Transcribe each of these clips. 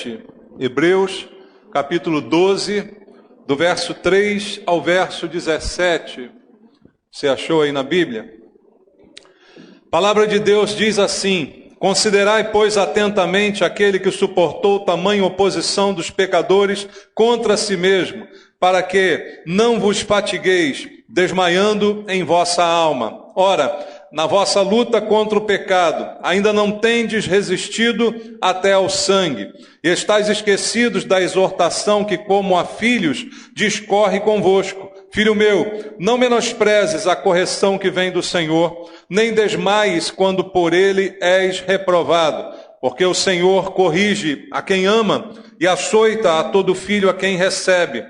17, Hebreus, capítulo 12, do verso 3 ao verso 17. Você achou aí na Bíblia? A palavra de Deus diz assim: considerai, pois, atentamente aquele que suportou tamanha oposição dos pecadores contra si mesmo, para que não vos fatigueis, desmaiando em vossa alma. Ora, na vossa luta contra o pecado, ainda não tendes resistido até ao sangue, e estáis esquecidos da exortação que, como a filhos, discorre convosco. Filho meu, não menosprezes a correção que vem do Senhor, nem desmaies quando por ele és reprovado, porque o Senhor corrige a quem ama e açoita a todo filho a quem recebe.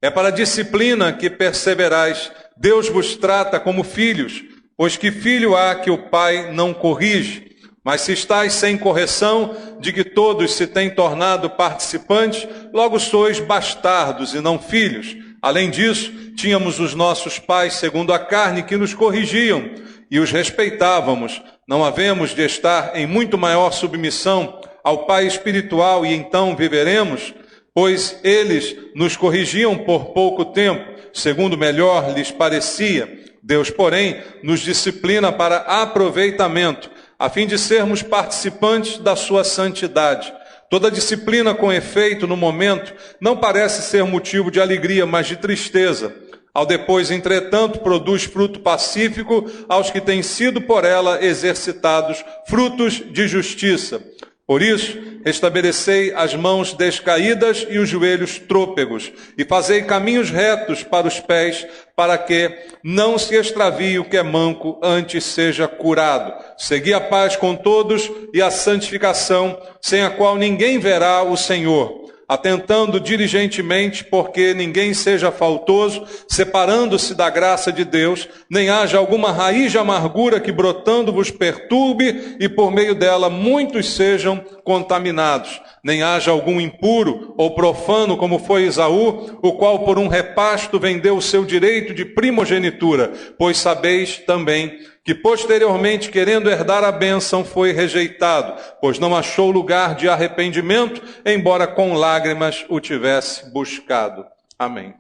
É para a disciplina que perseverais. Deus vos trata como filhos, pois que filho há que o pai não corrige? Mas se estáis sem correção, de que todos se têm tornado participantes, logo sois bastardos e não filhos. Além disso, tínhamos os nossos pais segundo a carne que nos corrigiam e os respeitávamos. Não havemos de estar em muito maior submissão ao Pai espiritual e então viveremos? Pois eles nos corrigiam por pouco tempo, segundo melhor lhes parecia. Deus, porém, nos disciplina para aproveitamento, a fim de sermos participantes da sua santidade. Toda disciplina com efeito no momento não parece ser motivo de alegria, mas de tristeza. Ao depois, entretanto, produz fruto pacífico aos que têm sido por ela exercitados, frutos de justiça. Por isso, restabelecei as mãos descaídas e os joelhos trôpegos, e fazei caminhos retos para os pés, para que não se extravie o que é manco, antes seja curado. Segui a paz com todos e a santificação, sem a qual ninguém verá o Senhor, atentando diligentemente, porque ninguém seja faltoso, separando-se da graça de Deus, nem haja alguma raiz de amargura que brotando vos perturbe, e por meio dela muitos sejam contaminados. Nem haja algum impuro ou profano, como foi Esaú, o qual por um repasto vendeu o seu direito de primogenitura, pois sabeis também que posteriormente, querendo herdar a bênção, foi rejeitado, pois não achou lugar de arrependimento, embora com lágrimas o tivesse buscado. Amém.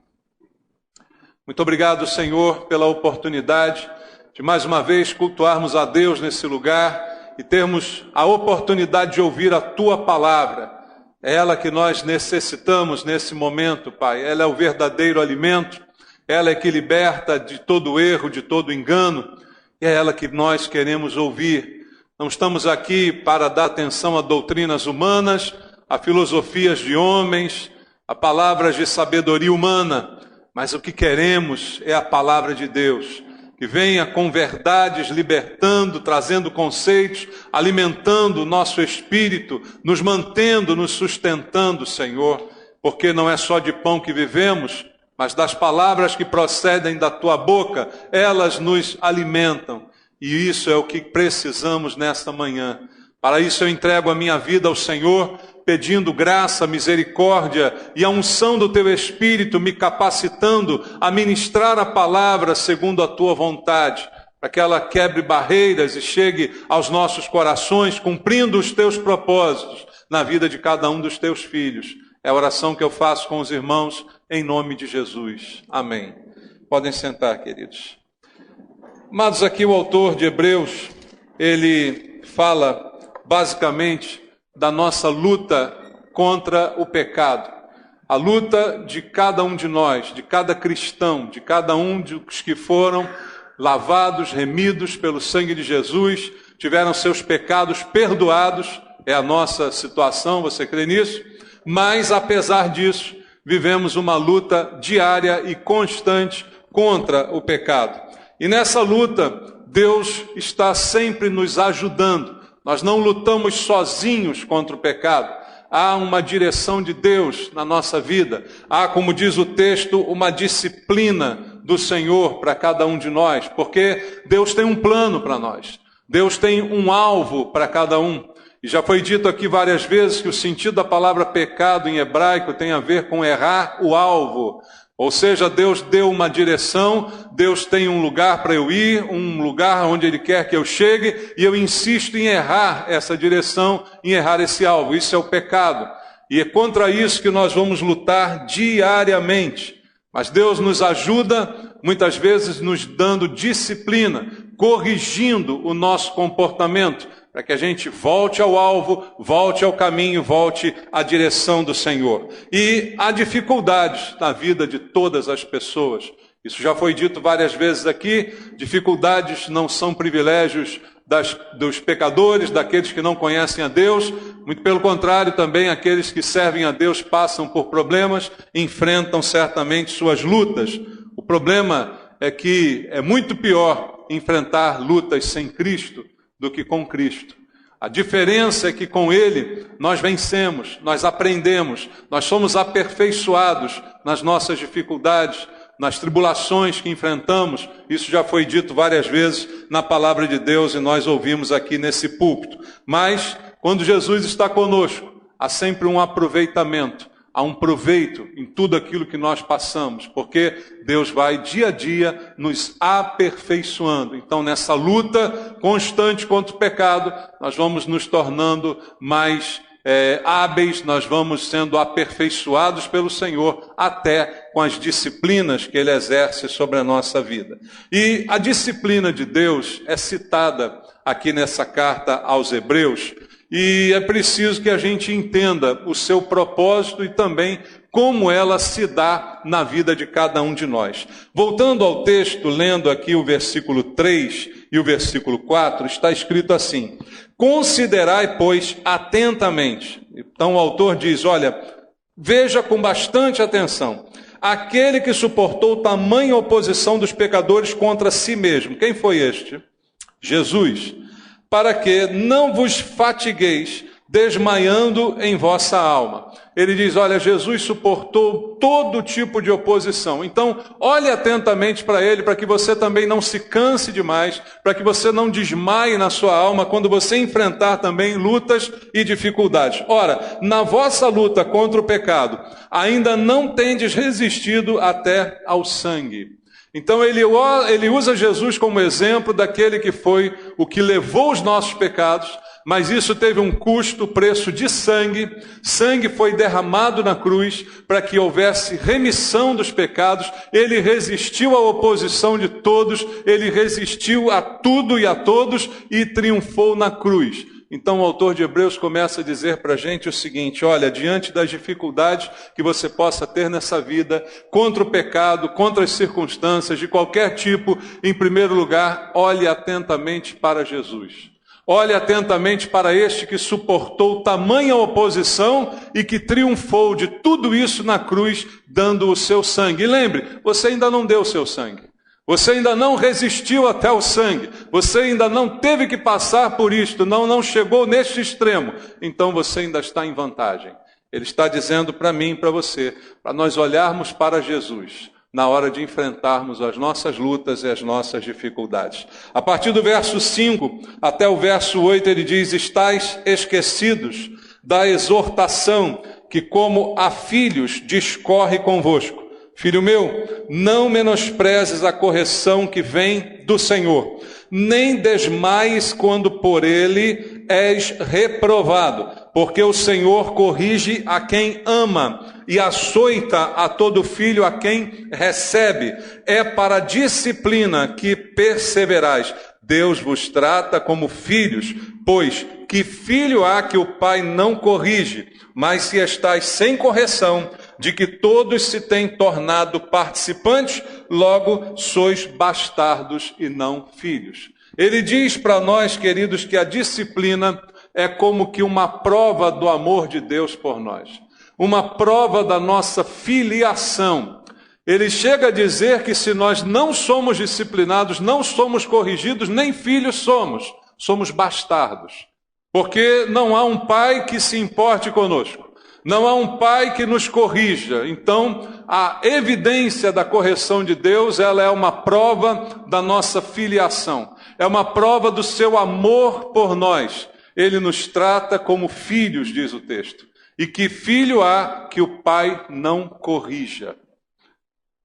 Muito obrigado, Senhor, pela oportunidade de mais uma vez cultuarmos a Deus nesse lugar e termos a oportunidade de ouvir a Tua palavra. É ela que nós necessitamos nesse momento, Pai. Ela é o verdadeiro alimento, ela é que liberta de todo erro, de todo engano. É ela que nós queremos ouvir. Não estamos aqui para dar atenção a doutrinas humanas, a filosofias de homens, a palavras de sabedoria humana, mas o que queremos é a palavra de Deus, que venha com verdades libertando, trazendo conceitos, alimentando o nosso espírito, nos mantendo, nos sustentando, Senhor, porque não é só de pão que vivemos, mas das palavras que procedem da Tua boca, elas nos alimentam. E isso é o que precisamos nesta manhã. Para isso eu entrego a minha vida ao Senhor, pedindo graça, misericórdia e a unção do Teu Espírito, me capacitando a ministrar a palavra segundo a Tua vontade, para que ela quebre barreiras e chegue aos nossos corações, cumprindo os Teus propósitos na vida de cada um dos Teus filhos. É a oração que eu faço com os irmãos, em nome de Jesus. Amém. Podem sentar, queridos. Amados, aqui o autor de Hebreus, ele fala basicamente da nossa luta contra o pecado. A luta de cada um de nós, de cada cristão, de cada um dos que foram lavados, remidos pelo sangue de Jesus, tiveram seus pecados perdoados. É a nossa situação, você crê nisso? Mas, apesar disso, vivemos uma luta diária e constante contra o pecado. E nessa luta, Deus está sempre nos ajudando. Nós não lutamos sozinhos contra o pecado. Há uma direção de Deus na nossa vida. Há, como diz o texto, uma disciplina do Senhor para cada um de nós, porque Deus tem um plano para nós. Deus tem um alvo para cada um. E já foi dito aqui várias vezes que o sentido da palavra pecado em hebraico tem a ver com errar o alvo. Ou seja, Deus deu uma direção, Deus tem um lugar para eu ir, um lugar onde Ele quer que eu chegue, e eu insisto em errar essa direção, em errar esse alvo. Isso é o pecado. E é contra isso que nós vamos lutar diariamente. Mas Deus nos ajuda, muitas vezes nos dando disciplina, corrigindo o nosso comportamento, para que a gente volte ao alvo, volte ao caminho, volte à direção do Senhor. E há dificuldades na vida de todas as pessoas. Isso já foi dito várias vezes aqui, dificuldades não são privilégios dos pecadores, daqueles que não conhecem a Deus, muito pelo contrário, também aqueles que servem a Deus passam por problemas, enfrentam certamente suas lutas. O problema é que é muito pior enfrentar lutas sem Cristo do que com Cristo. A diferença é que com Ele nós vencemos, nós aprendemos, nós somos aperfeiçoados nas nossas dificuldades, nas tribulações que enfrentamos. Isso já foi dito várias vezes na palavra de Deus e nós ouvimos aqui nesse púlpito. Mas, quando Jesus está conosco, há sempre um aproveitamento, há um proveito em tudo aquilo que nós passamos, porque Deus vai dia a dia nos aperfeiçoando. Então, nessa luta constante contra o pecado, nós vamos nos tornando mais hábeis, nós vamos sendo aperfeiçoados pelo Senhor, até com as disciplinas que Ele exerce sobre a nossa vida. E a disciplina de Deus é citada aqui nessa carta aos Hebreus, e é preciso que a gente entenda o seu propósito e também como ela se dá na vida de cada um de nós. Voltando ao texto, lendo aqui o versículo 3 e o versículo 4, está escrito assim: considerai, pois, atentamente. Então o autor diz, olha, veja com bastante atenção, aquele que suportou tamanha oposição dos pecadores contra si mesmo. Quem foi este? Jesus. Para que não vos fatigueis desmaiando em vossa alma. Ele diz, olha, Jesus suportou todo tipo de oposição. Então, olhe atentamente para ele, para que você também não se canse demais, para que você não desmaie na sua alma quando você enfrentar também lutas e dificuldades. Ora, na vossa luta contra o pecado, ainda não tendes resistido até ao sangue. Então ele usa Jesus como exemplo daquele que foi o que levou os nossos pecados, mas isso teve um custo, preço de sangue. Sangue foi derramado na cruz para que houvesse remissão dos pecados. Ele resistiu à oposição de todos, ele resistiu a tudo e a todos e triunfou na cruz. Então o autor de Hebreus começa a dizer para a gente o seguinte, olha, diante das dificuldades que você possa ter nessa vida, contra o pecado, contra as circunstâncias de qualquer tipo, em primeiro lugar, olhe atentamente para Jesus. Olhe atentamente para este que suportou tamanha oposição e que triunfou de tudo isso na cruz, dando o seu sangue. E lembre, você ainda não deu o seu sangue. Você ainda não resistiu até o sangue, você ainda não teve que passar por isto, não chegou neste extremo, então você ainda está em vantagem. Ele está dizendo para mim e para você, para nós olharmos para Jesus, na hora de enfrentarmos as nossas lutas e as nossas dificuldades. A partir do verso 5 até o verso 8 ele diz, estais esquecidos da exortação que como a filhos discorre convosco. Filho meu, não menosprezes a correção que vem do Senhor, nem desmaies quando por ele és reprovado, porque o Senhor corrige a quem ama e açoita a todo filho a quem recebe. É para a disciplina que perseverais. Deus vos trata como filhos, pois que filho há que o pai não corrige? Mas se estais sem correção, de que todos se têm tornado participantes, logo sois bastardos e não filhos. Ele diz para nós, queridos, que a disciplina é como que uma prova do amor de Deus por nós, uma prova da nossa filiação. Ele chega a dizer que se nós não somos disciplinados, não somos corrigidos, nem filhos somos bastardos, porque não há um pai que se importe conosco. Não há um pai que nos corrija. Então, a evidência da correção de Deus, ela é uma prova da nossa filiação. É uma prova do seu amor por nós. Ele nos trata como filhos, diz o texto. E que filho há que o pai não corrija?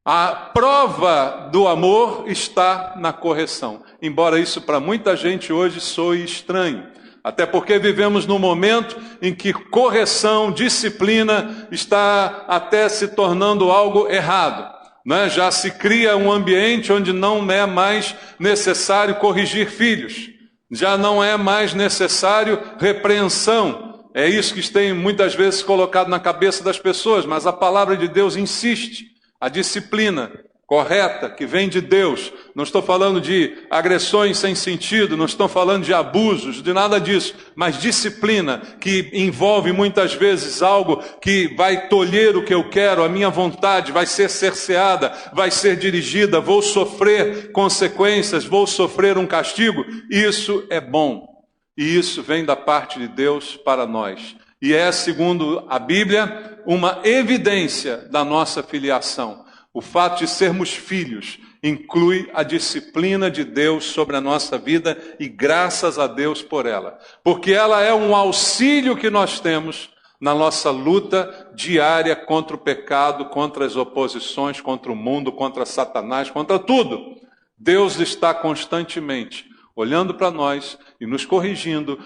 A prova do amor está na correção. Embora isso para muita gente hoje soe estranho. Até porque vivemos num momento em que correção, disciplina está até se tornando algo errado. Né? Já se cria um ambiente onde não é mais necessário corrigir filhos. Já não é mais necessário repreensão. É isso que tem muitas vezes colocado na cabeça das pessoas, mas a palavra de Deus insiste. A disciplina correta, que vem de Deus. Não estou falando de agressões sem sentido, não estou falando de abusos, de nada disso, mas disciplina, que envolve muitas vezes algo que vai tolher o que eu quero, a minha vontade vai ser cerceada, vai ser dirigida, vou sofrer consequências, vou sofrer um castigo. Isso é bom, e isso vem da parte de Deus para nós. E é, segundo a Bíblia, uma evidência da nossa filiação. O fato de sermos filhos inclui a disciplina de Deus sobre a nossa vida e graças a Deus por ela. Porque ela é um auxílio que nós temos na nossa luta diária contra o pecado, contra as oposições, contra o mundo, contra Satanás, contra tudo. Deus está constantemente olhando para nós e nos corrigindo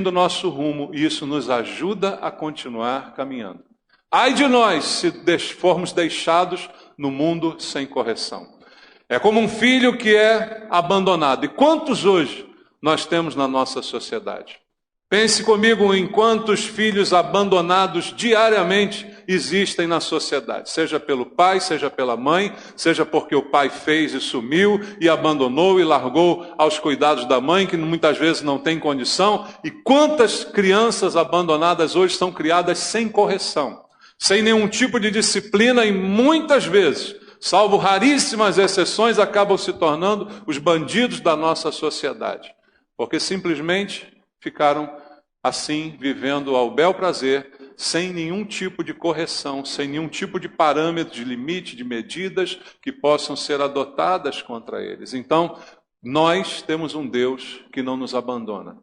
o nosso rumo, e isso nos ajuda a continuar caminhando. Ai de nós se formos deixados no mundo sem correção. É como um filho que é abandonado. E quantos hoje nós temos na nossa sociedade? Pense comigo em quantos filhos abandonados diariamente existem na sociedade. Seja pelo pai, seja pela mãe, seja porque o pai fez e sumiu e abandonou e largou aos cuidados da mãe, que muitas vezes não tem condição. E quantas crianças abandonadas hoje são criadas sem correção, sem nenhum tipo de disciplina, e muitas vezes, salvo raríssimas exceções, acabam se tornando os bandidos da nossa sociedade, porque simplesmente ficaram assim, vivendo ao bel prazer, sem nenhum tipo de correção, sem nenhum tipo de parâmetro, de limite, de medidas que possam ser adotadas contra eles. Então, nós temos um Deus que não nos abandona,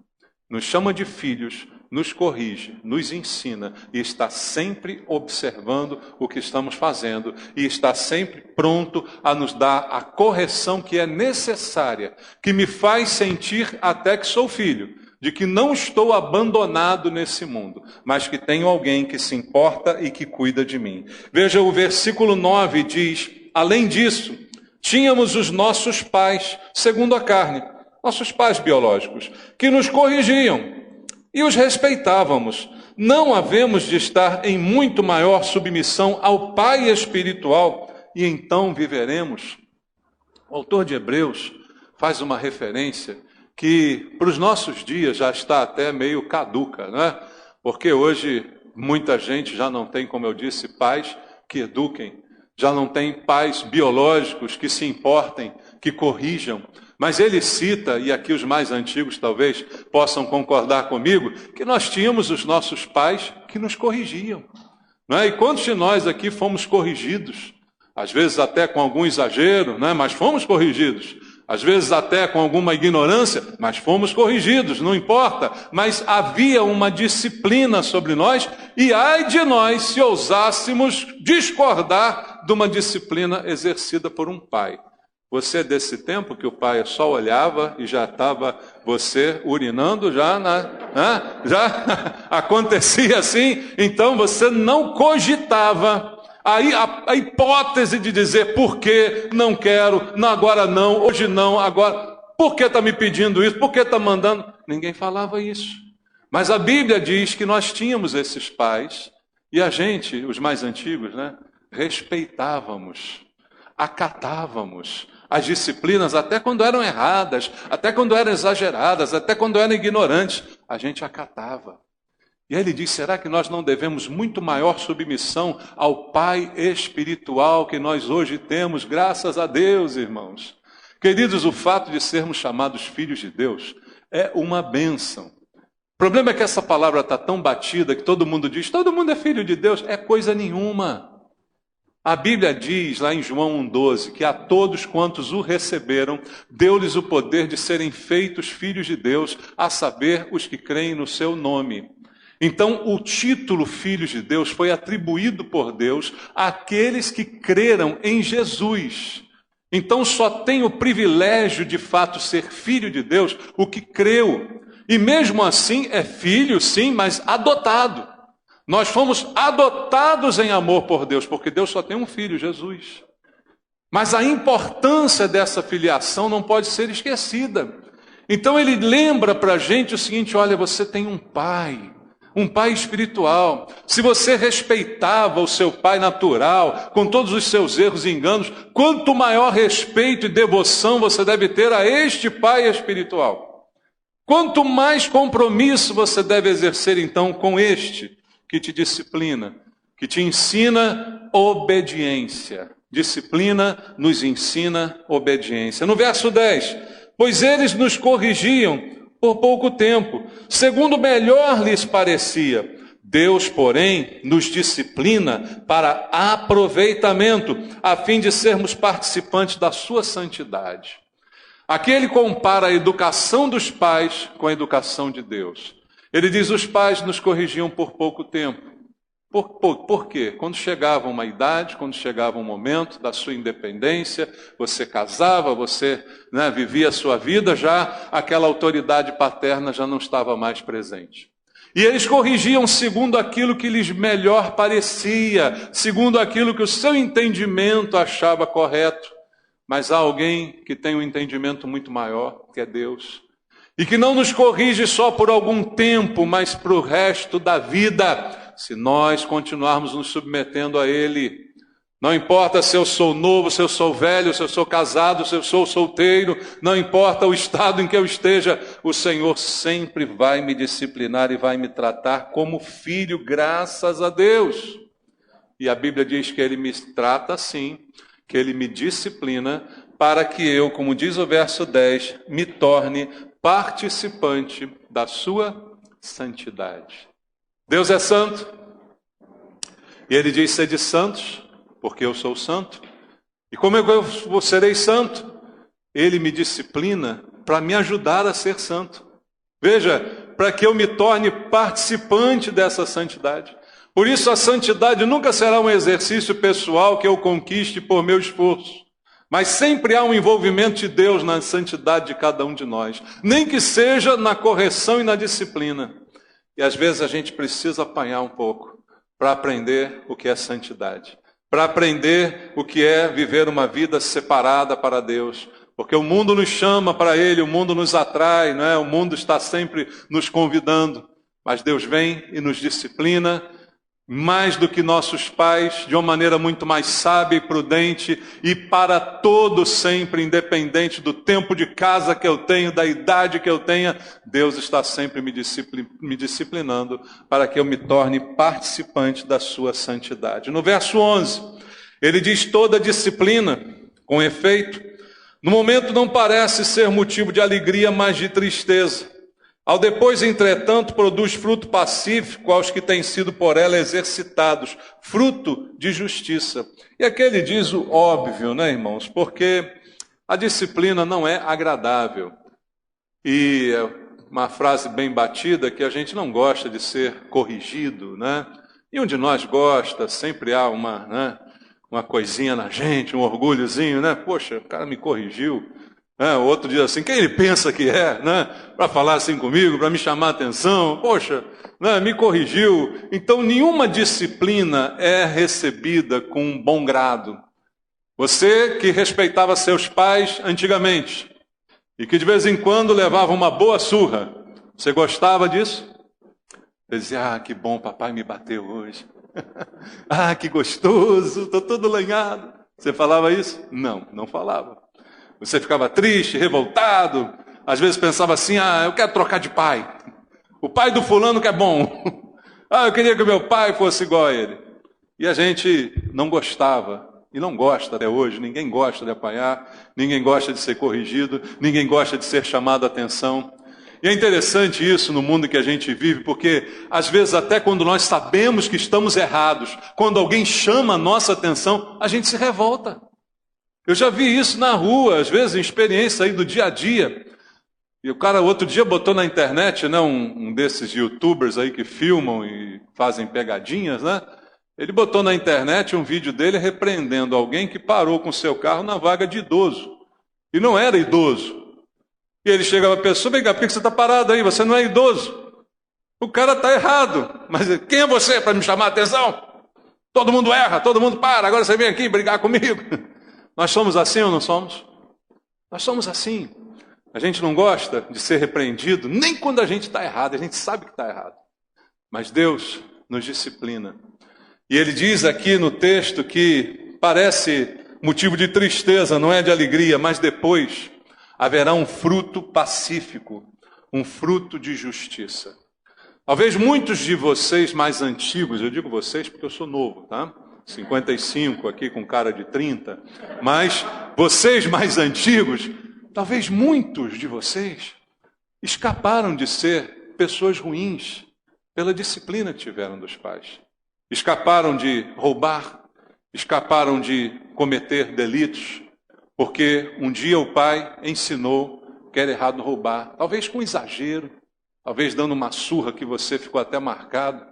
nos chama de filhos, nos corrige, nos ensina e está sempre observando o que estamos fazendo e está sempre pronto a nos dar a correção que é necessária, que me faz sentir até que sou filho, de que não estou abandonado nesse mundo, mas que tenho alguém que se importa e que cuida de mim. Veja, o versículo 9 diz: além disso, tínhamos os nossos pais, segundo a carne, nossos pais biológicos, que nos corrigiam e os respeitávamos. Não havemos de estar em muito maior submissão ao Pai espiritual, e então viveremos? O autor de Hebreus faz uma referência que para os nossos dias já está até meio caduca, não é? Porque hoje muita gente já não tem, como eu disse, pais que eduquem, já não tem pais biológicos que se importem, que corrijam. Mas ele cita, e aqui os mais antigos talvez possam concordar comigo, que nós tínhamos os nossos pais que nos corrigiam. Não é? E quantos de nós aqui fomos corrigidos? Às vezes até com algum exagero, não é? Mas fomos corrigidos. Às vezes até com alguma ignorância, mas fomos corrigidos, não importa. Mas havia uma disciplina sobre nós, e ai de nós se ousássemos discordar de uma disciplina exercida por um pai. Você é desse tempo que o pai só olhava e já estava você urinando, já acontecia assim, então você não cogitava aí a hipótese de dizer por que não quero, não, agora não, hoje não, agora, por que está me pedindo isso, por que está mandando? Ninguém falava isso. Mas a Bíblia diz que nós tínhamos esses pais e a gente, os mais antigos, respeitávamos, acatávamos as disciplinas, até quando eram erradas, até quando eram exageradas, até quando eram ignorantes, a gente acatava. E aí ele diz, será que nós não devemos muito maior submissão ao Pai espiritual que nós hoje temos, graças a Deus, irmãos? Queridos, o fato de sermos chamados filhos de Deus é uma bênção. O problema é que essa palavra está tão batida que todo mundo diz, todo mundo é filho de Deus, é coisa nenhuma. A Bíblia diz lá em João 1,12 que a todos quantos o receberam, deu-lhes o poder de serem feitos filhos de Deus, a saber, os que creem no seu nome. Então, o título Filhos de Deus foi atribuído por Deus àqueles que creram em Jesus. Então, só tem o privilégio de fato ser filho de Deus o que creu. E mesmo assim é filho, sim, mas adotado. Nós fomos adotados em amor por Deus, porque Deus só tem um filho, Jesus. Mas a importância dessa filiação não pode ser esquecida. Então ele lembra para a gente o seguinte: olha, você tem um pai espiritual. Se você respeitava o seu pai natural, com todos os seus erros e enganos, quanto maior respeito e devoção você deve ter a este pai espiritual. Quanto mais compromisso você deve exercer então com este que te disciplina, que te ensina obediência. Disciplina nos ensina obediência. No verso 10, pois eles nos corrigiam por pouco tempo, segundo melhor lhes parecia. Deus, porém, nos disciplina para aproveitamento, a fim de sermos participantes da sua santidade. Aqui ele compara a educação dos pais com a educação de Deus. Ele diz: os pais nos corrigiam por pouco tempo. Por quê? Quando chegava uma idade, quando chegava um momento da sua independência, você casava, você vivia a sua vida, já aquela autoridade paterna já não estava mais presente. E eles corrigiam segundo aquilo que lhes melhor parecia, segundo aquilo que o seu entendimento achava correto. Mas há alguém que tem um entendimento muito maior, que é Deus. E que não nos corrige só por algum tempo, mas para o resto da vida, se nós continuarmos nos submetendo a Ele. Não importa se eu sou novo, se eu sou velho, se eu sou casado, se eu sou solteiro, não importa o estado em que eu esteja, o Senhor sempre vai me disciplinar e vai me tratar como filho, graças a Deus. E a Bíblia diz que Ele me trata assim, que Ele me disciplina, para que eu, como diz o verso 10, me torne participante da sua santidade. Deus é santo, e Ele diz: sede santos, porque eu sou santo. E como eu serei santo? Ele me disciplina para me ajudar a ser santo. Veja, para que eu me torne participante dessa santidade. Por isso a santidade nunca será um exercício pessoal que eu conquiste por meu esforço. Mas sempre há um envolvimento de Deus na santidade de cada um de nós. Nem que seja na correção e na disciplina. E às vezes a gente precisa apanhar um pouco para aprender o que é santidade. Para aprender o que é viver uma vida separada para Deus. Porque o mundo nos chama para Ele, o mundo nos atrai, não é? O mundo está sempre nos convidando. Mas Deus vem e nos disciplina, mais do que nossos pais, de uma maneira muito mais sábia e prudente, e para todo sempre, independente do tempo de casa que eu tenho, da idade que eu tenha, Deus está sempre me disciplinando para que eu me torne participante da sua santidade. No verso 11, ele diz: toda disciplina, com efeito, no momento não parece ser motivo de alegria, mas de tristeza. Ao depois, entretanto, produz fruto pacífico aos que têm sido por ela exercitados, fruto de justiça. E aqui ele diz o óbvio, né, irmãos? Porque a disciplina não é agradável. E uma frase bem batida, que a gente não gosta de ser corrigido, né? E um de nós gosta, sempre há uma coisinha na gente, um orgulhozinho, né? Poxa, o cara me corrigiu. O outro diz assim: quem ele pensa que é, né? Para falar assim comigo, para me chamar a atenção, poxa, né? Me corrigiu. Então nenhuma disciplina é recebida com um bom grado. Você que respeitava seus pais antigamente e que de vez em quando levava uma boa surra, você gostava disso? Você dizia: ah, que bom, papai me bateu hoje. Ah, que gostoso, estou todo lanhado. Você falava isso? Não, não falava. Você ficava triste, revoltado, às vezes pensava assim: ah, eu quero trocar de pai. O pai do fulano que é bom. Ah, eu queria que o meu pai fosse igual a ele. E a gente não gostava, e não gosta até hoje. Ninguém gosta de apanhar, ninguém gosta de ser corrigido, ninguém gosta de ser chamado a atenção. E é interessante isso no mundo que a gente vive, porque às vezes até quando nós sabemos que estamos errados, quando alguém chama a nossa atenção, a gente se revolta. Eu já vi isso na rua, às vezes em experiência aí do dia a dia. E o cara outro dia botou na internet, né, um desses youtubers aí que filmam e fazem pegadinhas, né? Ele botou na internet um vídeo dele repreendendo alguém que parou com seu carro na vaga de idoso. E não era idoso. E ele chega para a pessoa: vem cá, por que você está parado aí? Você não é idoso. O cara está errado. Mas quem é você para me chamar a atenção? Todo mundo erra, todo mundo para, agora você vem aqui brigar comigo. Nós somos assim ou não somos? Nós somos assim. A gente não gosta de ser repreendido, nem quando a gente está errado, a gente sabe que está errado. Mas Deus nos disciplina. E ele diz aqui no texto que parece motivo de tristeza, não é de alegria, mas depois haverá um fruto pacífico, um fruto de justiça. Talvez muitos de vocês mais antigos, eu digo vocês porque eu sou novo, tá? 55 aqui com cara de 30, mas vocês mais antigos, talvez muitos de vocês escaparam de ser pessoas ruins pela disciplina que tiveram dos pais. Escaparam de roubar, escaparam de cometer delitos, porque um dia o pai ensinou que era errado roubar, talvez com exagero, talvez dando uma surra que você ficou até marcado,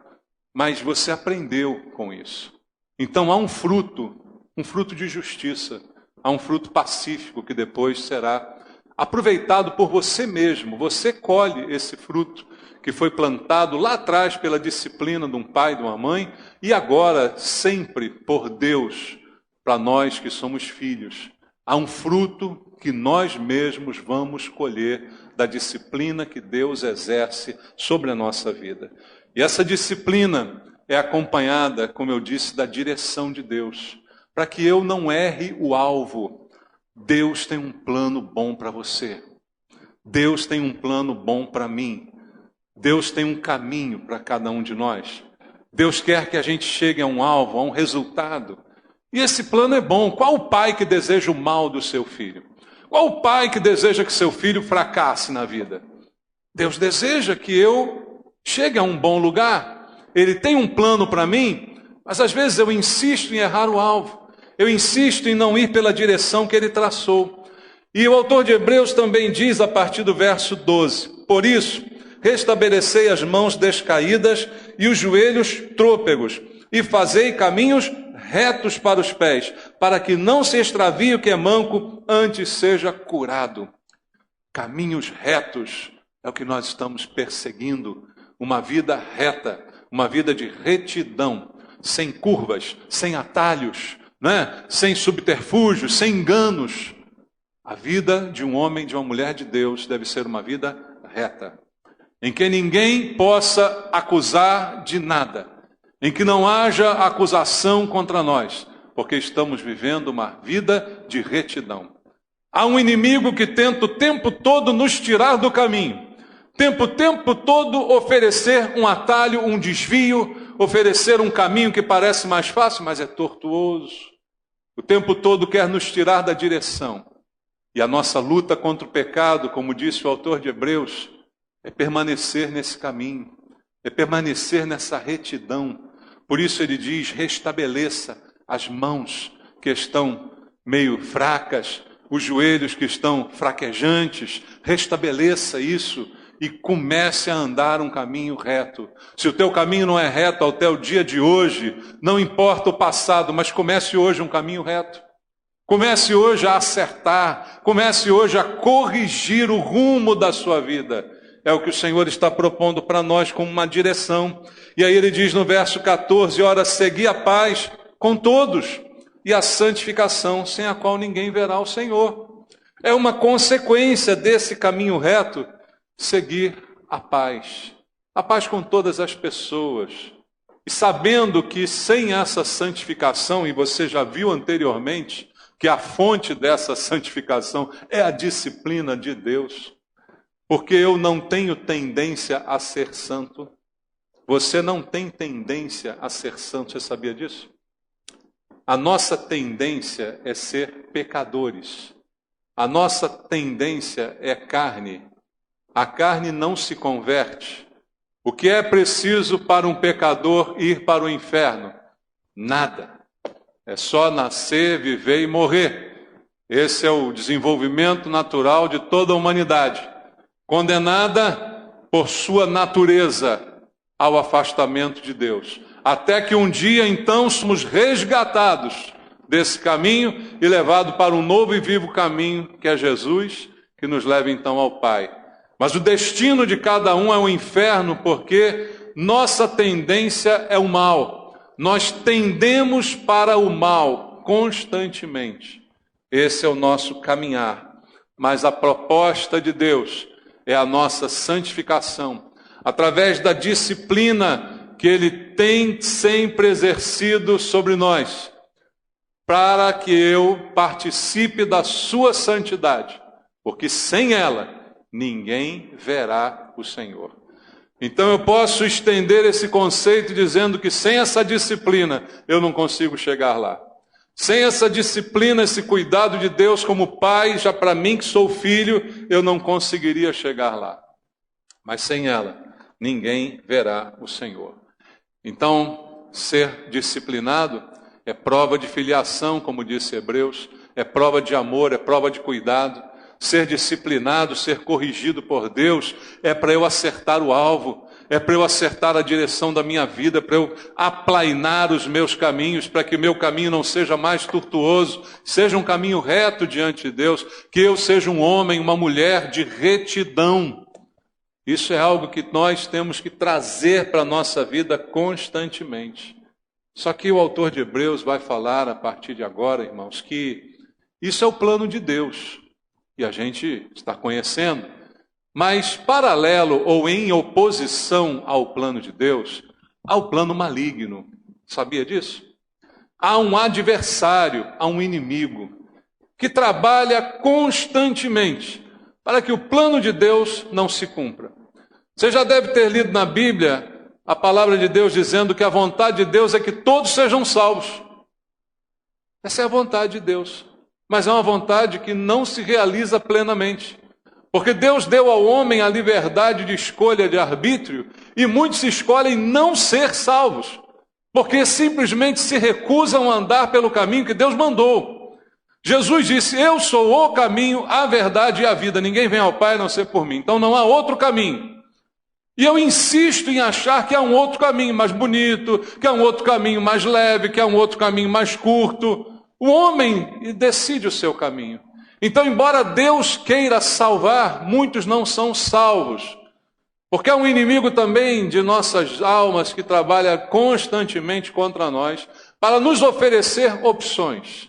mas você aprendeu com isso. Então há um fruto de justiça, há um fruto pacífico que depois será aproveitado por você mesmo. Você colhe esse fruto que foi plantado lá atrás pela disciplina de um pai e de uma mãe, e agora sempre por Deus, para nós que somos filhos. Há um fruto que nós mesmos vamos colher da disciplina que Deus exerce sobre a nossa vida. E essa disciplina é acompanhada, como eu disse, da direção de Deus, para que eu não erre o alvo. Deus tem um plano bom para você. Deus tem um plano bom para mim. Deus tem um caminho para cada um de nós. Deus quer que a gente chegue a um alvo, a um resultado. E esse plano é bom. Qual o pai que deseja o mal do seu filho? Qual o pai que deseja que seu filho fracasse na vida? Deus deseja que eu chegue a um bom lugar. Ele tem um plano para mim, mas às vezes eu insisto em errar o alvo. Eu insisto em não ir pela direção que ele traçou. E o autor de Hebreus também diz a partir do verso 12: por isso, restabelecei as mãos descaídas e os joelhos trôpegos, e fazei caminhos retos para os pés, para que não se extravie o que é manco, antes seja curado. Caminhos retos é o que nós estamos perseguindo, uma vida reta, uma vida de retidão, sem curvas, sem atalhos, né? Sem subterfúgios, sem enganos. A vida de um homem, de uma mulher de Deus deve ser uma vida reta, em que ninguém possa acusar de nada, em que não haja acusação contra nós, porque estamos vivendo uma vida de retidão. Há um inimigo que tenta o tempo todo nos tirar do caminho, tempo todo oferecer um atalho, um desvio, oferecer um caminho que parece mais fácil, mas é tortuoso. O tempo todo quer nos tirar da direção. E a nossa luta contra o pecado, como disse o autor de Hebreus, é permanecer nesse caminho, é permanecer nessa retidão. Por isso ele diz: restabeleça as mãos que estão meio fracas, os joelhos que estão fraquejantes, restabeleça isso e comece a andar um caminho reto. Se o teu caminho não é reto até o dia de hoje, não importa o passado, mas comece hoje um caminho reto. Comece hoje a acertar, comece hoje a corrigir o rumo da sua vida. É o que o Senhor está propondo para nós como uma direção. E aí ele diz no verso 14: ora, segui a paz com todos e a santificação, sem a qual ninguém verá o Senhor. É uma consequência desse caminho reto, seguir a paz com todas as pessoas. E sabendo que sem essa santificação, e você já viu anteriormente, que a fonte dessa santificação é a disciplina de Deus. Porque eu não tenho tendência a ser santo. Você não tem tendência a ser santo, você sabia disso? A nossa tendência é ser pecadores. A nossa tendência é carne. A carne não se converte. O que é preciso para um pecador ir para o inferno? Nada. É só nascer, viver e morrer. Esse é o desenvolvimento natural de toda a humanidade, condenada por sua natureza ao afastamento de Deus. Até que um dia, então, somos resgatados desse caminho e levados para um novo e vivo caminho, que é Jesus, que que nos leve então ao Pai. Mas o destino de cada um é o inferno, porque nossa tendência é o mal. Nós tendemos para o mal constantemente. Esse é o nosso caminhar. Mas a proposta de Deus é a nossa santificação, através da disciplina que Ele tem sempre exercido sobre nós, para que eu participe da sua santidade, porque sem ela ninguém verá o Senhor. Então eu posso estender esse conceito dizendo que sem essa disciplina eu não consigo chegar lá. Sem essa disciplina, esse cuidado de Deus como pai, já para mim que sou filho, eu não conseguiria chegar lá. Mas sem ela, ninguém verá o Senhor. Então, ser disciplinado é prova de filiação, como disse Hebreus, é prova de amor, é prova de cuidado. Ser disciplinado, ser corrigido por Deus, é para eu acertar o alvo, é para eu acertar a direção da minha vida, para eu aplainar os meus caminhos, para que o meu caminho não seja mais tortuoso, seja um caminho reto diante de Deus, que eu seja um homem, uma mulher de retidão. Isso é algo que nós temos que trazer para a nossa vida constantemente. Só que o autor de Hebreus vai falar a partir de agora, irmãos, que isso é o plano de Deus. E a gente está conhecendo. Mas paralelo ou em oposição ao plano de Deus, há o plano maligno. Sabia disso? Há um adversário, há um inimigo, que trabalha constantemente para que o plano de Deus não se cumpra. Você já deve ter lido na Bíblia a palavra de Deus dizendo que a vontade de Deus é que todos sejam salvos. Essa é a vontade de Deus. Mas é uma vontade que não se realiza plenamente. Porque Deus deu ao homem a liberdade de escolha, de arbítrio, e muitos escolhem não ser salvos, porque simplesmente se recusam a andar pelo caminho que Deus mandou. Jesus disse, eu sou o caminho, a verdade e a vida. Ninguém vem ao Pai a não ser por mim. Então não há outro caminho. E eu insisto em achar que há um outro caminho mais bonito, que há um outro caminho mais leve, que há um outro caminho mais curto. O homem decide o seu caminho. Então, embora Deus queira salvar, muitos não são salvos. Porque há um inimigo também de nossas almas que trabalha constantemente contra nós para nos oferecer opções.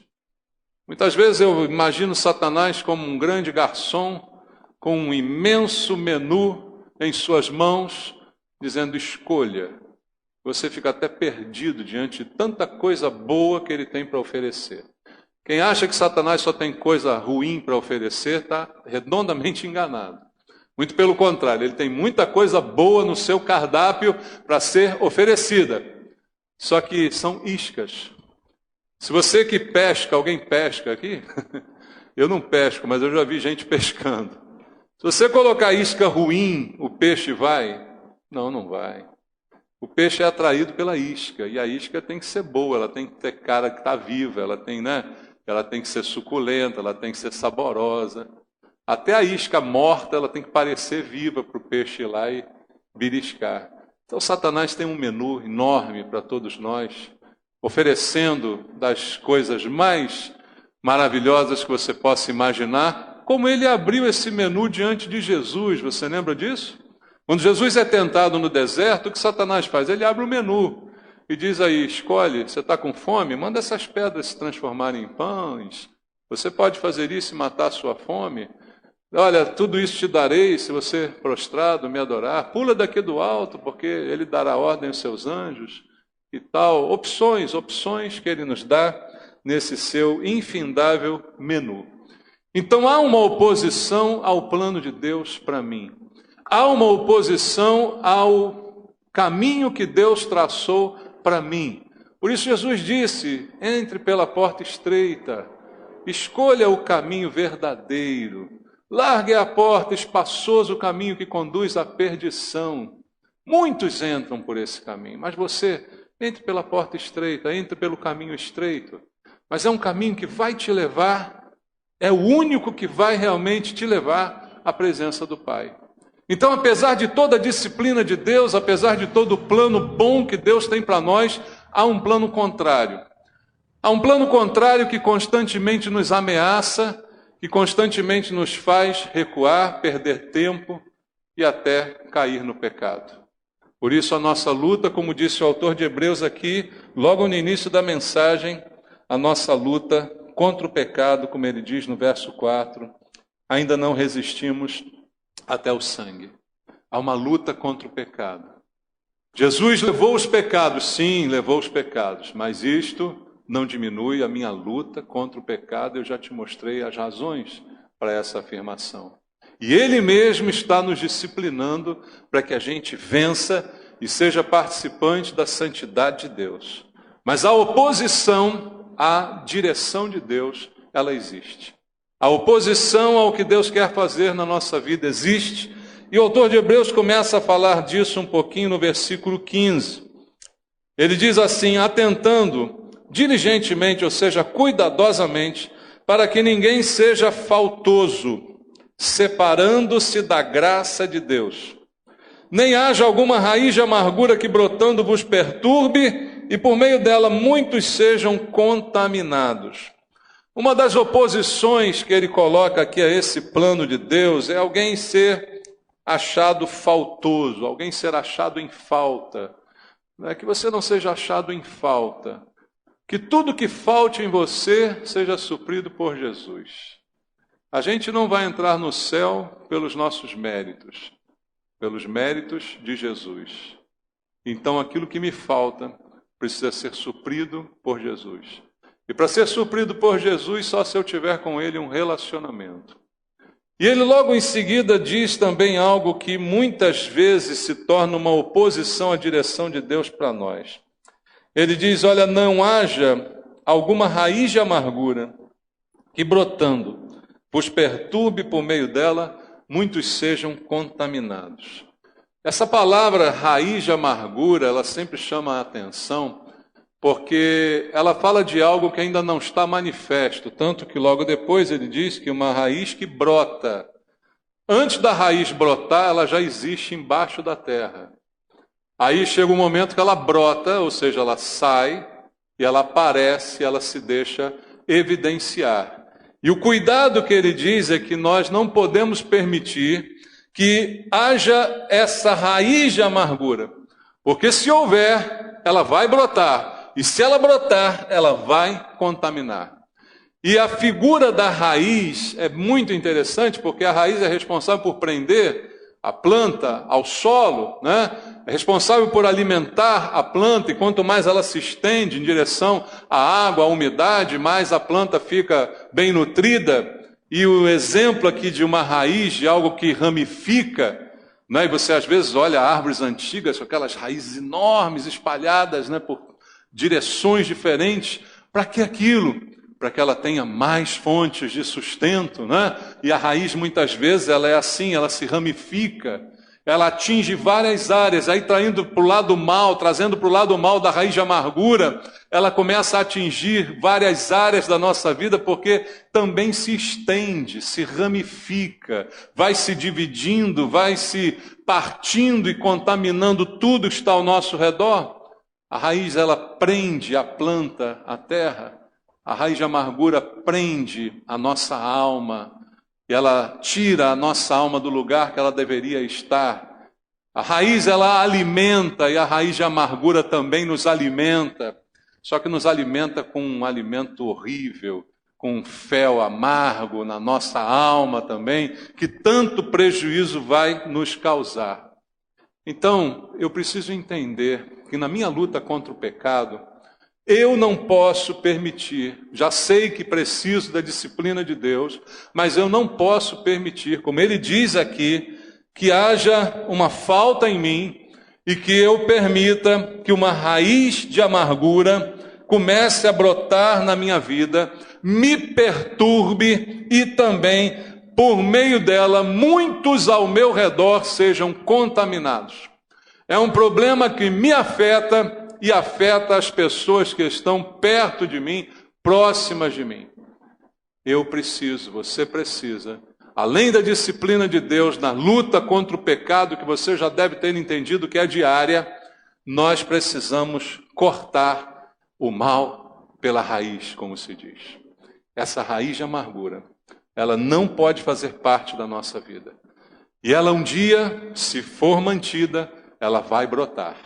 Muitas vezes eu imagino Satanás como um grande garçom com um imenso menu em suas mãos, dizendo escolha. Você fica até perdido diante de tanta coisa boa que ele tem para oferecer. Quem acha que Satanás só tem coisa ruim para oferecer, está redondamente enganado. Muito pelo contrário, ele tem muita coisa boa no seu cardápio para ser oferecida. Só que são iscas. Se você que pesca, alguém pesca aqui? Eu não pesco, mas eu já vi gente pescando. Se você colocar isca ruim, o peixe vai? Não, não vai. O peixe é atraído pela isca, e a isca tem que ser boa, ela tem que ter cara que está viva, ela tem que ser suculenta, ela tem que ser saborosa. Até a isca morta, ela tem que parecer viva para o peixe ir lá e beliscar. Então Satanás tem um menu enorme para todos nós, oferecendo das coisas mais maravilhosas que você possa imaginar, como ele abriu esse menu diante de Jesus, você lembra disso? Quando Jesus é tentado no deserto, o que Satanás faz? Ele abre o menu e diz aí, escolhe, você está com fome? Manda essas pedras se transformarem em pães. Você pode fazer isso e matar a sua fome? Olha, tudo isso te darei se você prostrado me adorar. Pula daqui do alto, porque ele dará ordem aos seus anjos e tal. Opções que ele nos dá nesse seu infindável menu. Então há uma oposição ao plano de Deus para mim. Há uma oposição ao caminho que Deus traçou para mim. Por isso Jesus disse, entre pela porta estreita, escolha o caminho verdadeiro, largue a porta, espaçoso o caminho que conduz à perdição. Muitos entram por esse caminho, mas você entre pela porta estreita, entre pelo caminho estreito. Mas é um caminho que vai te levar, é o único que vai realmente te levar à presença do Pai. Então, apesar de toda a disciplina de Deus, apesar de todo o plano bom que Deus tem para nós, há um plano contrário. Há um plano contrário que constantemente nos ameaça que constantemente nos faz recuar, perder tempo e até cair no pecado. Por isso a nossa luta, como disse o autor de Hebreus aqui, logo no início da mensagem, a nossa luta contra o pecado, como ele diz no verso 4, ainda não resistimos até o sangue. Há uma luta contra o pecado. Jesus levou os pecados, sim, levou os pecados, mas isto não diminui a minha luta contra o pecado. Eu já te mostrei as razões para essa afirmação. E Ele mesmo está nos disciplinando para que a gente vença e seja participante da santidade de Deus. Mas a oposição à direção de Deus, ela existe. A oposição ao que Deus quer fazer na nossa vida existe. E o autor de Hebreus começa a falar disso um pouquinho no versículo 15. Ele diz assim: atentando diligentemente, ou seja, cuidadosamente, para que ninguém seja faltoso, separando-se da graça de Deus. Nem haja alguma raiz de amargura que brotando vos perturbe, e por meio dela muitos sejam contaminados. Uma das oposições que ele coloca aqui a esse plano de Deus é alguém ser achado faltoso, alguém ser achado em falta. Que você não seja achado em falta. Que tudo que falte em você seja suprido por Jesus. A gente não vai entrar no céu pelos nossos méritos, pelos méritos de Jesus. Então aquilo que me falta precisa ser suprido por Jesus. E para ser suprido por Jesus, só se eu tiver com Ele um relacionamento. E ele logo em seguida diz também algo que muitas vezes se torna uma oposição à direção de Deus para nós. Ele diz, olha, não haja alguma raiz de amargura que brotando vos perturbe por meio dela, muitos sejam contaminados. Essa palavra raiz de amargura, ela sempre chama a atenção, porque ela fala de algo que ainda não está manifesto, tanto que logo depois ele diz que uma raiz que brota. Antes da raiz brotar, ela já existe embaixo da terra. Aí chega um momento que ela brota, ou seja, ela sai, e ela aparece, ela se deixa evidenciar. E o cuidado que ele diz é que nós não podemos permitir que haja essa raiz de amargura, porque se houver, ela vai brotar. E se ela brotar, ela vai contaminar. E a figura da raiz é muito interessante, porque a raiz é responsável por prender a planta ao solo, né? É responsável por alimentar a planta, e quanto mais ela se estende em direção à água, à umidade, mais a planta fica bem nutrida. E o exemplo aqui de uma raiz, de algo que ramifica, né? E você às vezes olha árvores antigas com aquelas raízes enormes espalhadas, né, por direções diferentes. Para que aquilo? Para que ela tenha mais fontes de sustento, né? E a raiz muitas vezes ela é assim, ela se ramifica, ela atinge várias áreas, aí trazendo para o lado mal da raiz de amargura, ela começa a atingir várias áreas da nossa vida, porque também se estende, se ramifica, vai se dividindo, vai se partindo e contaminando tudo que está ao nosso redor. A raiz, ela prende a planta, a terra. A raiz de amargura prende a nossa alma. E ela tira a nossa alma do lugar que ela deveria estar. A raiz, ela alimenta, e a raiz de amargura também nos alimenta. Só que nos alimenta com um alimento horrível, com um fel amargo na nossa alma também, que tanto prejuízo vai nos causar. Então, eu preciso entender que na minha luta contra o pecado, eu não posso permitir, já sei que preciso da disciplina de Deus, mas eu não posso permitir, como ele diz aqui, que haja uma falta em mim e que eu permita que uma raiz de amargura comece a brotar na minha vida, me perturbe e também, por meio dela, muitos ao meu redor sejam contaminados. É um problema que me afeta e afeta as pessoas que estão perto de mim, próximas de mim. Eu preciso, você precisa, além da disciplina de Deus na luta contra o pecado, que você já deve ter entendido que é diária, nós precisamos cortar o mal pela raiz, como se diz. Essa raiz de amargura, ela não pode fazer parte da nossa vida. E ela um dia, se for mantida, ela vai brotar.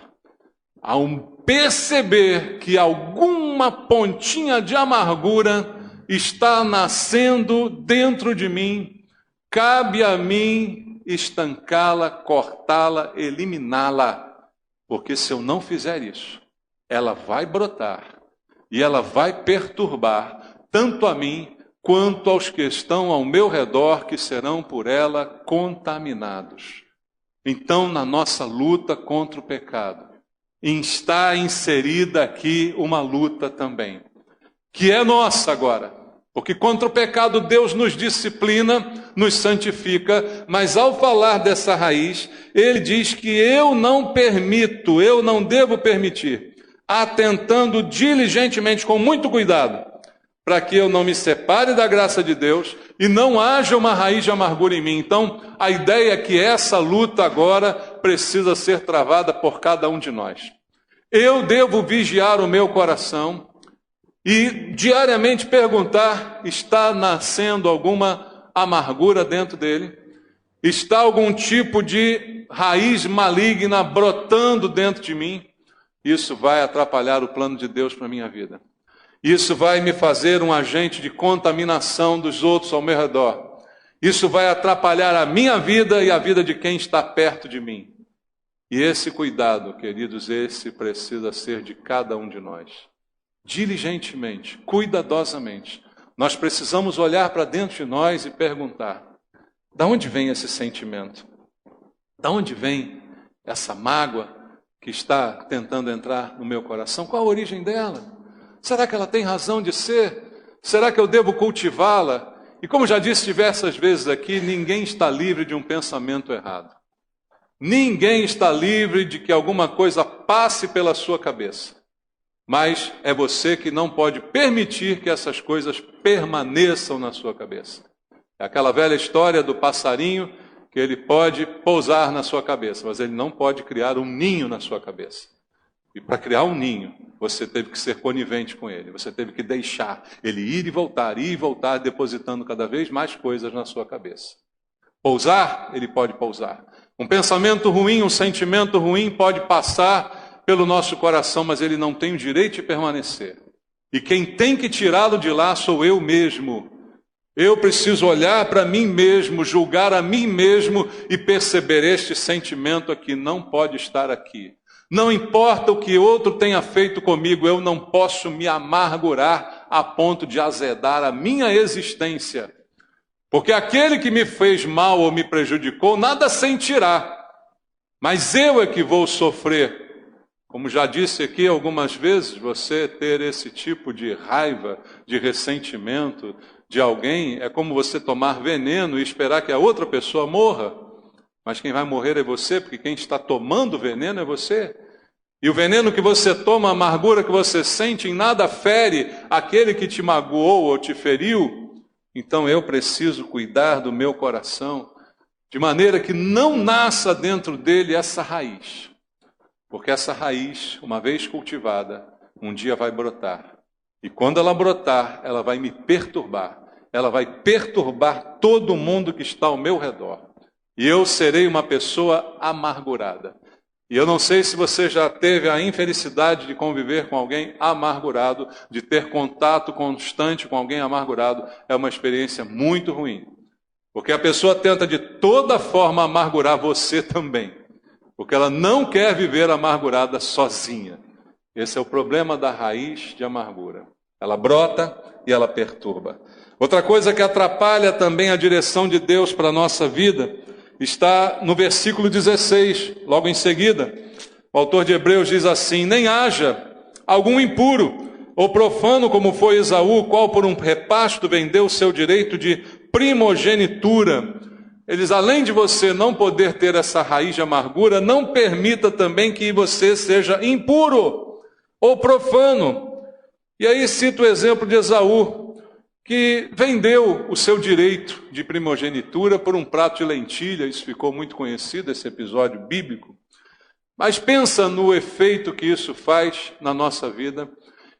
Ao perceber que alguma pontinha de amargura está nascendo dentro de mim, cabe a mim estancá-la, cortá-la, eliminá-la. Porque se eu não fizer isso, ela vai brotar e ela vai perturbar tanto a mim quanto aos que estão ao meu redor, que serão por ela contaminados. Então, na nossa luta contra o pecado, está inserida aqui uma luta também, que é nossa agora. Porque contra o pecado Deus nos disciplina, nos santifica, mas ao falar dessa raiz, Ele diz que eu não permito, eu não devo permitir, atentando diligentemente, com muito cuidado, para que eu não me separe da graça de Deus e não haja uma raiz de amargura em mim. Então, a ideia é que essa luta agora precisa ser travada por cada um de nós. Eu devo vigiar o meu coração e diariamente perguntar: está nascendo alguma amargura dentro dele? Está algum tipo de raiz maligna brotando dentro de mim? Isso vai atrapalhar o plano de Deus para a minha vida. Isso vai me fazer um agente de contaminação dos outros ao meu redor. Isso vai atrapalhar a minha vida e a vida de quem está perto de mim. E esse cuidado, queridos, esse precisa ser de cada um de nós. Diligentemente, cuidadosamente. Nós precisamos olhar para dentro de nós e perguntar: de onde vem esse sentimento? De onde vem essa mágoa que está tentando entrar no meu coração? Qual a origem dela? Será que ela tem razão de ser? Será que eu devo cultivá-la? E como já disse diversas vezes aqui, ninguém está livre de um pensamento errado. Ninguém está livre de que alguma coisa passe pela sua cabeça. Mas é você que não pode permitir que essas coisas permaneçam na sua cabeça. É aquela velha história do passarinho, que ele pode pousar na sua cabeça, mas ele não pode criar um ninho na sua cabeça. E para criar um ninho, você teve que ser conivente com ele. Você teve que deixar ele ir e voltar, depositando cada vez mais coisas na sua cabeça. Pousar, ele pode pousar. Um pensamento ruim, um sentimento ruim pode passar pelo nosso coração, mas ele não tem o direito de permanecer. E quem tem que tirá-lo de lá sou eu mesmo. Eu preciso olhar para mim mesmo, julgar a mim mesmo e perceber: este sentimento aqui não pode estar aqui. Não importa o que outro tenha feito comigo, eu não posso me amargurar a ponto de azedar a minha existência. Porque aquele que me fez mal ou me prejudicou, nada sentirá. Mas eu é que vou sofrer. Como já disse aqui algumas vezes, você ter esse tipo de raiva, de ressentimento de alguém, é como você tomar veneno e esperar que a outra pessoa morra. Mas quem vai morrer é você, porque quem está tomando veneno é você. E o veneno que você toma, a amargura que você sente, em nada fere aquele que te magoou ou te feriu. Então eu preciso cuidar do meu coração, de maneira que não nasça dentro dele essa raiz. Porque essa raiz, uma vez cultivada, um dia vai brotar. E quando ela brotar, ela vai me perturbar. Ela vai perturbar todo mundo que está ao meu redor. E eu serei uma pessoa amargurada. E eu não sei se você já teve a infelicidade de conviver com alguém amargurado, de ter contato constante com alguém amargurado. É uma experiência muito ruim. Porque a pessoa tenta de toda forma amargurar você também. Porque ela não quer viver amargurada sozinha. Esse é o problema da raiz de amargura. Ela brota e ela perturba. Outra coisa que atrapalha também a direção de Deus para a nossa vida está no versículo 16, logo em seguida. O autor de Hebreus diz assim: nem haja algum impuro ou profano como foi Esaú, qual por um repasto vendeu o seu direito de primogenitura. Eles, além de você não poder ter essa raiz de amargura, não permita também que você seja impuro ou profano. E aí cito o exemplo de Esaú, que vendeu o seu direito de primogenitura por um prato de lentilha. Isso ficou muito conhecido, esse episódio bíblico. Mas pensa no efeito que isso faz na nossa vida,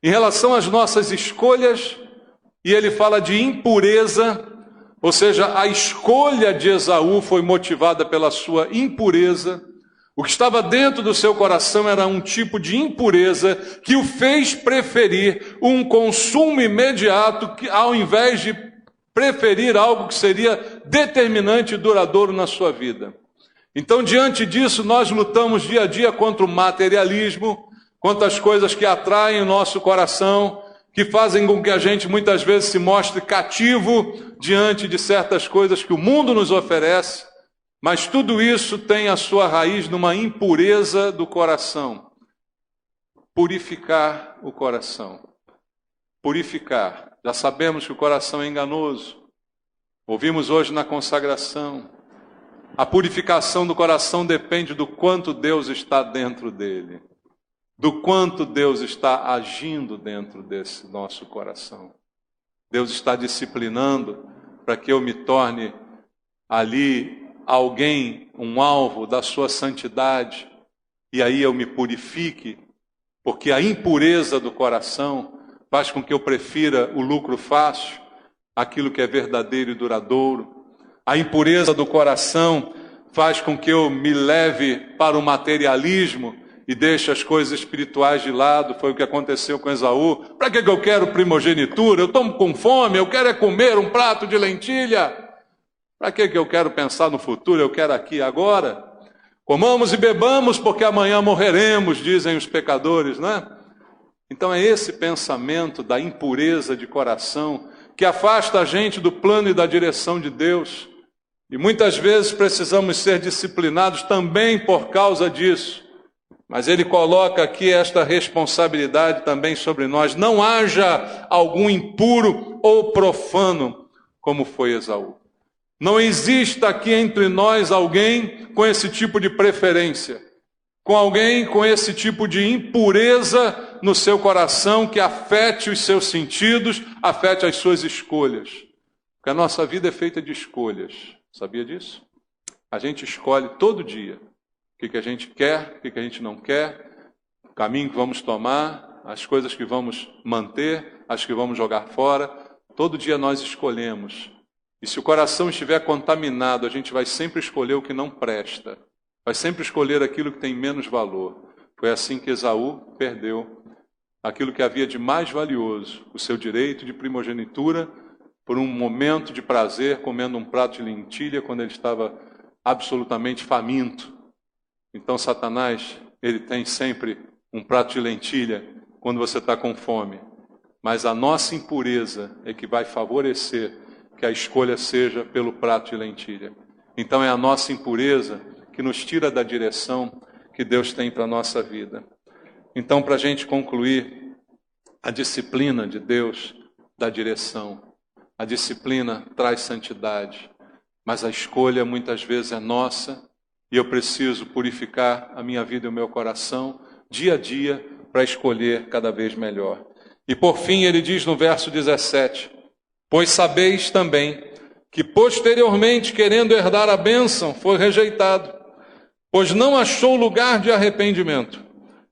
em relação às nossas escolhas, e ele fala de impureza. Ou seja, a escolha de Esaú foi motivada pela sua impureza. O que estava dentro do seu coração era um tipo de impureza que o fez preferir um consumo imediato ao invés de preferir algo que seria determinante e duradouro na sua vida. Então, diante disso, nós lutamos dia a dia contra o materialismo, contra as coisas que atraem o nosso coração, que fazem com que a gente muitas vezes se mostre cativo diante de certas coisas que o mundo nos oferece, mas tudo isso tem a sua raiz numa impureza do coração. Purificar o coração. Purificar. Já sabemos que o coração é enganoso. Ouvimos hoje na consagração. A purificação do coração depende do quanto Deus está dentro dele, do quanto Deus está agindo dentro desse nosso coração. Deus está disciplinando para que eu me torne ali alguém, um alvo da sua santidade, e aí eu me purifique, porque a impureza do coração faz com que eu prefira o lucro fácil, aquilo que é verdadeiro e duradouro. A impureza do coração faz com que eu me leve para o materialismo e deixe as coisas espirituais de lado. Foi o que aconteceu com Esaú. Para que eu quero primogenitura? Eu estou com fome, eu quero é comer um prato de lentilha. Para que eu quero pensar no futuro? Eu quero aqui e agora. Comamos e bebamos porque amanhã morreremos, dizem os pecadores, né? Então é esse pensamento da impureza de coração que afasta a gente do plano e da direção de Deus. E muitas vezes precisamos ser disciplinados também por causa disso. Mas ele coloca aqui esta responsabilidade também sobre nós. Não haja algum impuro ou profano, como foi Esaú. Não exista aqui entre nós alguém com esse tipo de preferência, com alguém com esse tipo de impureza no seu coração que afete os seus sentidos, afete as suas escolhas. Porque a nossa vida é feita de escolhas. Sabia disso? A gente escolhe todo dia o que a gente quer, o que a gente não quer, o caminho que vamos tomar, as coisas que vamos manter, as que vamos jogar fora. Todo dia nós escolhemos. E se o coração estiver contaminado, a gente vai sempre escolher o que não presta. Vai sempre escolher aquilo que tem menos valor. Foi assim que Esaú perdeu aquilo que havia de mais valioso, o seu direito de primogenitura, por um momento de prazer, comendo um prato de lentilha quando ele estava absolutamente faminto. Então Satanás, ele tem sempre um prato de lentilha quando você está com fome. Mas a nossa impureza é que vai favorecer que a escolha seja pelo prato de lentilha. Então é a nossa impureza que nos tira da direção que Deus tem para a nossa vida. Então, para a gente concluir, a disciplina de Deus dá direção. A disciplina traz santidade, mas a escolha muitas vezes é nossa e eu preciso purificar a minha vida e o meu coração dia a dia para escolher cada vez melhor. E por fim ele diz no verso 17, pois sabeis também que posteriormente, querendo herdar a bênção, foi rejeitado, pois não achou lugar de arrependimento,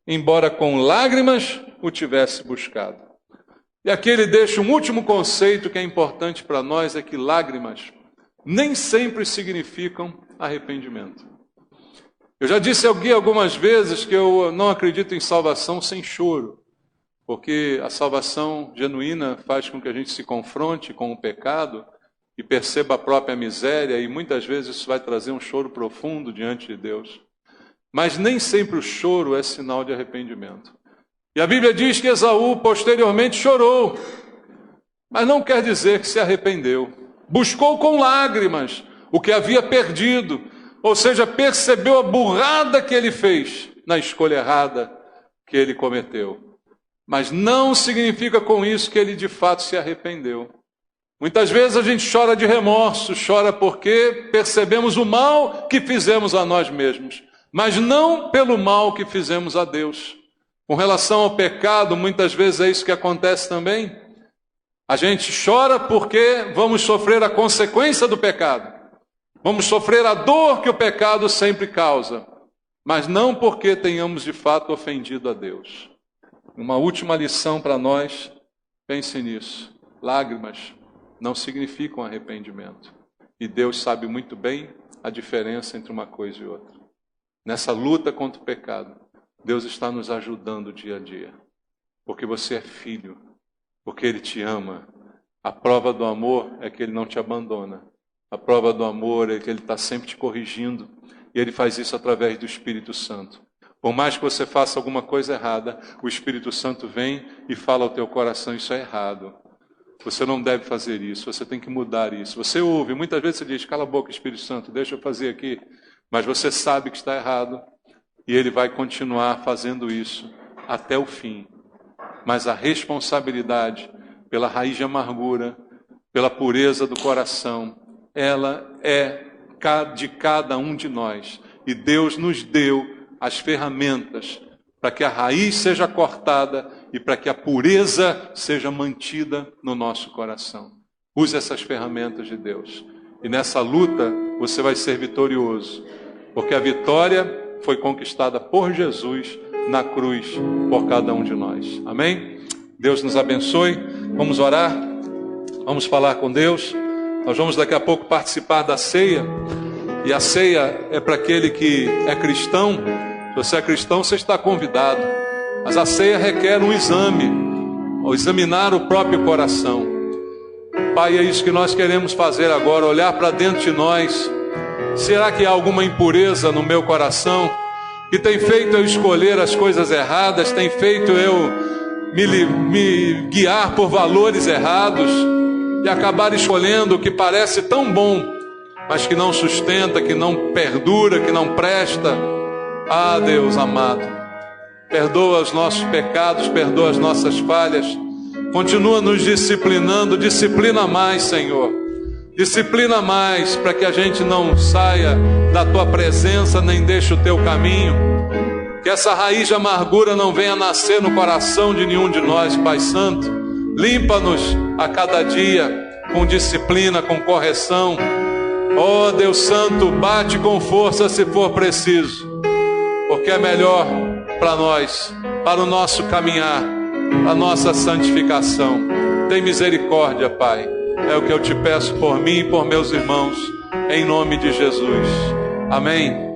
embora com lágrimas o tivesse buscado. E aqui ele deixa um último conceito que é importante para nós, é que lágrimas nem sempre significam arrependimento. Eu já disse aqui algumas vezes que eu não acredito em salvação sem choro, porque a salvação genuína faz com que a gente se confronte com o pecado e perceba a própria miséria, e muitas vezes isso vai trazer um choro profundo diante de Deus. Mas nem sempre o choro é sinal de arrependimento. E a Bíblia diz que Esaú posteriormente chorou, mas não quer dizer que se arrependeu. Buscou com lágrimas o que havia perdido, ou seja, percebeu a burrada que ele fez na escolha errada que ele cometeu. Mas não significa com isso que ele de fato se arrependeu. Muitas vezes a gente chora de remorso, chora porque percebemos o mal que fizemos a nós mesmos, mas não pelo mal que fizemos a Deus. Com relação ao pecado, muitas vezes é isso que acontece também. A gente chora porque vamos sofrer a consequência do pecado. Vamos sofrer a dor que o pecado sempre causa, mas não porque tenhamos de fato ofendido a Deus. Uma última lição para nós, pense nisso. Lágrimas não significam arrependimento. E Deus sabe muito bem a diferença entre uma coisa e outra. Nessa luta contra o pecado, Deus está nos ajudando dia a dia. Porque você é filho, porque Ele te ama. A prova do amor é que Ele não te abandona. A prova do amor é que Ele está sempre te corrigindo. E Ele faz isso através do Espírito Santo. Por mais que você faça alguma coisa errada, o Espírito Santo vem e fala ao teu coração: isso é errado. Você não deve fazer isso, você tem que mudar isso. Você ouve, muitas vezes você diz: cala a boca, Espírito Santo, deixa eu fazer aqui. Mas você sabe que está errado. E Ele vai continuar fazendo isso até o fim. Mas a responsabilidade pela raiz de amargura, pela pureza do coração, ela é de cada um de nós. E Deus nos deu as ferramentas para que a raiz seja cortada e para que a pureza seja mantida no nosso coração. Use essas ferramentas de Deus. E nessa luta você vai ser vitorioso, porque a vitória foi conquistada por Jesus na cruz por cada um de nós. Amém? Deus nos abençoe. Vamos orar. Vamos falar com Deus. Nós vamos daqui a pouco participar da ceia. E a ceia é para aquele que é cristão. Se você é cristão, você está convidado. Mas a ceia requer um exame, ou examinar o próprio coração. Pai, é isso que nós queremos fazer agora, olhar para dentro de nós. Será que há alguma impureza no meu coração que tem feito eu escolher as coisas erradas, tem feito eu me guiar por valores errados e acabar escolhendo o que parece tão bom, mas que não sustenta, que não perdura, que não presta? Ah, Deus amado, perdoa os nossos pecados, perdoa as nossas falhas, continua nos disciplinando, disciplina mais, Senhor, disciplina mais, para que a gente não saia da Tua presença, nem deixe o Teu caminho, que essa raiz de amargura não venha nascer no coração de nenhum de nós, Pai Santo. Limpa-nos a cada dia, com disciplina, com correção. Oh Deus Santo, bate com força se for preciso, porque é melhor para nós, para o nosso caminhar, a nossa santificação. Tem misericórdia, Pai. É o que eu te peço por mim e por meus irmãos, em nome de Jesus. Amém.